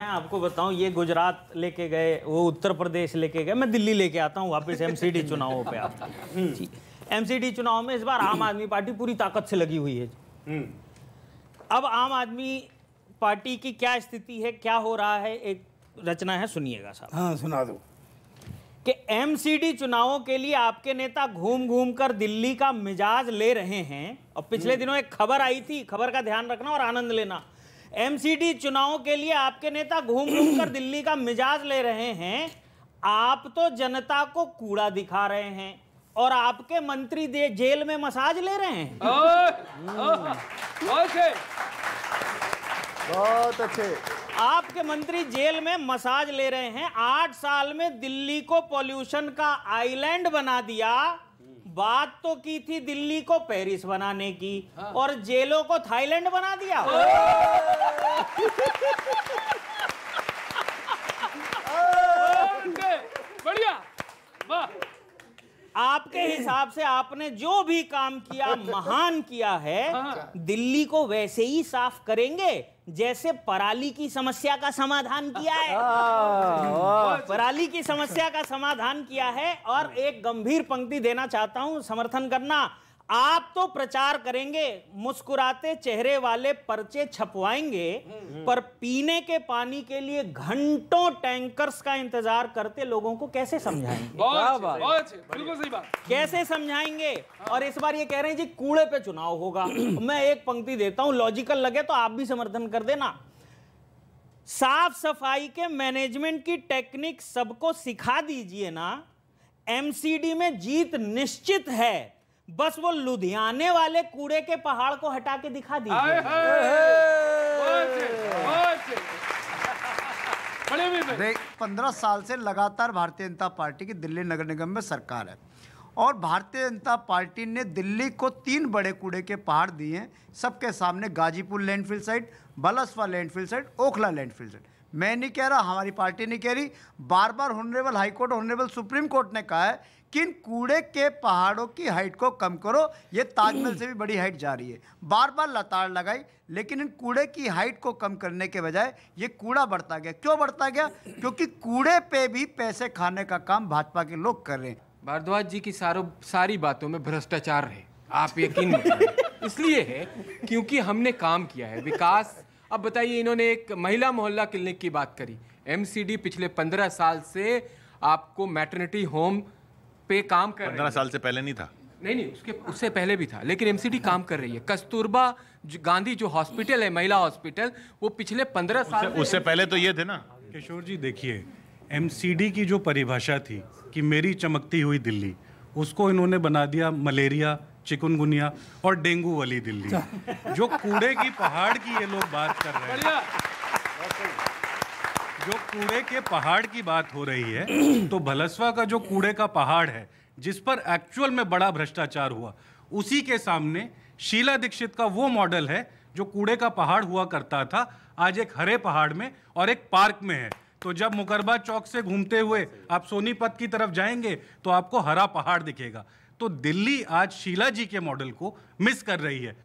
मैं आपको बताऊं, ये गुजरात लेके गए, वो उत्तर प्रदेश लेके गए, मैं दिल्ली लेके आता हूं वापस एमसीडी चुनावों पे। आप एमसीडी चुनाव में इस बार आम आदमी पार्टी पूरी ताकत से लगी हुई है। अब आम आदमी पार्टी की क्या स्थिति है, क्या हो रहा है, एक रचना है, सुनिएगा साहब। हाँ, सुना दो। कि एमसीडी चुनावों के लिए आपके नेता घूम घूम कर दिल्ली का मिजाज ले रहे हैं। और पिछले दिनों एक खबर आई थी, खबर का ध्यान रखना और आनंद लेना। एमसीडी चुनावों के लिए आपके नेता घूम घूम कर दिल्ली का मिजाज ले रहे हैं। आप तो जनता को कूड़ा दिखा रहे हैं और आपके मंत्री जेल में मसाज ले रहे हैं। बहुत अच्छे। आपके मंत्री जेल में मसाज ले रहे हैं। 8 साल में दिल्ली को पॉल्यूशन का आइलैंड बना दिया। बात तो की थी दिल्ली को पेरिस बनाने की, और जेलों को थाईलैंड बना दिया। बढ़िया, वाह। आपके हिसाब से आपने जो भी काम किया महान किया है। दिल्ली को वैसे ही साफ करेंगे जैसे पराली की समस्या का समाधान किया है। पराली की समस्या का समाधान किया है। और एक गंभीर पंक्ति देना चाहता हूं, समर्थन करना। आप तो प्रचार करेंगे, मुस्कुराते चेहरे वाले पर्चे छपवाएंगे, पर पीने के पानी के लिए घंटों टैंकर्स का इंतजार करते लोगों को कैसे समझाएंगे? बिल्कुल सही बात। कैसे समझाएंगे? और इस बार ये कह रहे हैं जी कूड़े पे चुनाव होगा। मैं एक पंक्ति देता हूं, लॉजिकल लगे तो आप भी समर्थन कर देना। साफ सफाई के मैनेजमेंट की टेक्निक सबको सिखा दीजिए ना, एमसीडी में जीत निश्चित है। बस वो लुधियाने वाले कूड़े के पहाड़ को हटा के दिखा दीजिए। देख, 15 साल से लगातार भारतीय जनता पार्टी की दिल्ली नगर निगम में सरकार है और भारतीय जनता पार्टी ने दिल्ली को 3 बड़े कूड़े के पहाड़ दिए हैं सबके सामने। Ghazipur landfill site, Bhalswa landfill site, Okhla landfill site. मैं नहीं कह रहा, हमारी पार्टी नहीं कह रही, बार बार honourable high court, honourable supreme court ने कहा है कि इन कूड़े के पहाड़ों की हाइट को कम करो। ये ताजमहल से भी बड़ी हाइट जा रही है। बार बार लताड़ लगाई, लेकिन इन कूड़े की हाइट को कम करने के बजाय ये कूड़ा बढ़ता गया। क्यों बढ़ता गया? क्योंकि कूड़े पे भी पैसे खाने का काम भाजपा के लोग कर रहे हैं। भारद्वाज जी की सारी बातों में भ्रष्टाचार है, आप यकीन नहीं करें। इसलिए है क्योंकि हमने काम किया है, विकास। अब बताइए, इन्होंने एक महिला मोहल्ला क्लिनिक की बात करी। एमसीडी पिछले 15 साल से आपको मैटरनिटी होम पे काम कर रही है। 15 साल से पहले नहीं था? नहीं, उससे पहले भी था, लेकिन एमसीडी काम कर रही है। कस्तूरबा गांधी जो हॉस्पिटल है, महिला हॉस्पिटल, वो पिछले 15 साल उससे पहले तो ये थे ना। किशोर जी देखिए, एमसीडी की जो परिभाषा थी कि मेरी चमकती हुई दिल्ली, उसको इन्होंने बना दिया मलेरिया, चिकनगुनिया और डेंगू वाली दिल्ली। जो कूड़े की पहाड़ की ये लोग बात कर रहे हैं, जो कूड़े के पहाड़ की बात हो रही है, तो भलसवा का जो कूड़े का पहाड़ है जिस पर एक्चुअल में बड़ा भ्रष्टाचार हुआ, उसी के सामने शीला दीक्षित का वो मॉडल है जो कूड़े का पहाड़ हुआ करता था, आज एक हरे पहाड़ में और एक पार्क में है। तो जब मुकरबा चौक से घूमते हुए आप सोनीपत की तरफ जाएंगे तो आपको हरा पहाड़ दिखेगा। तो दिल्ली आज शीला जी के मॉडल को मिस कर रही है।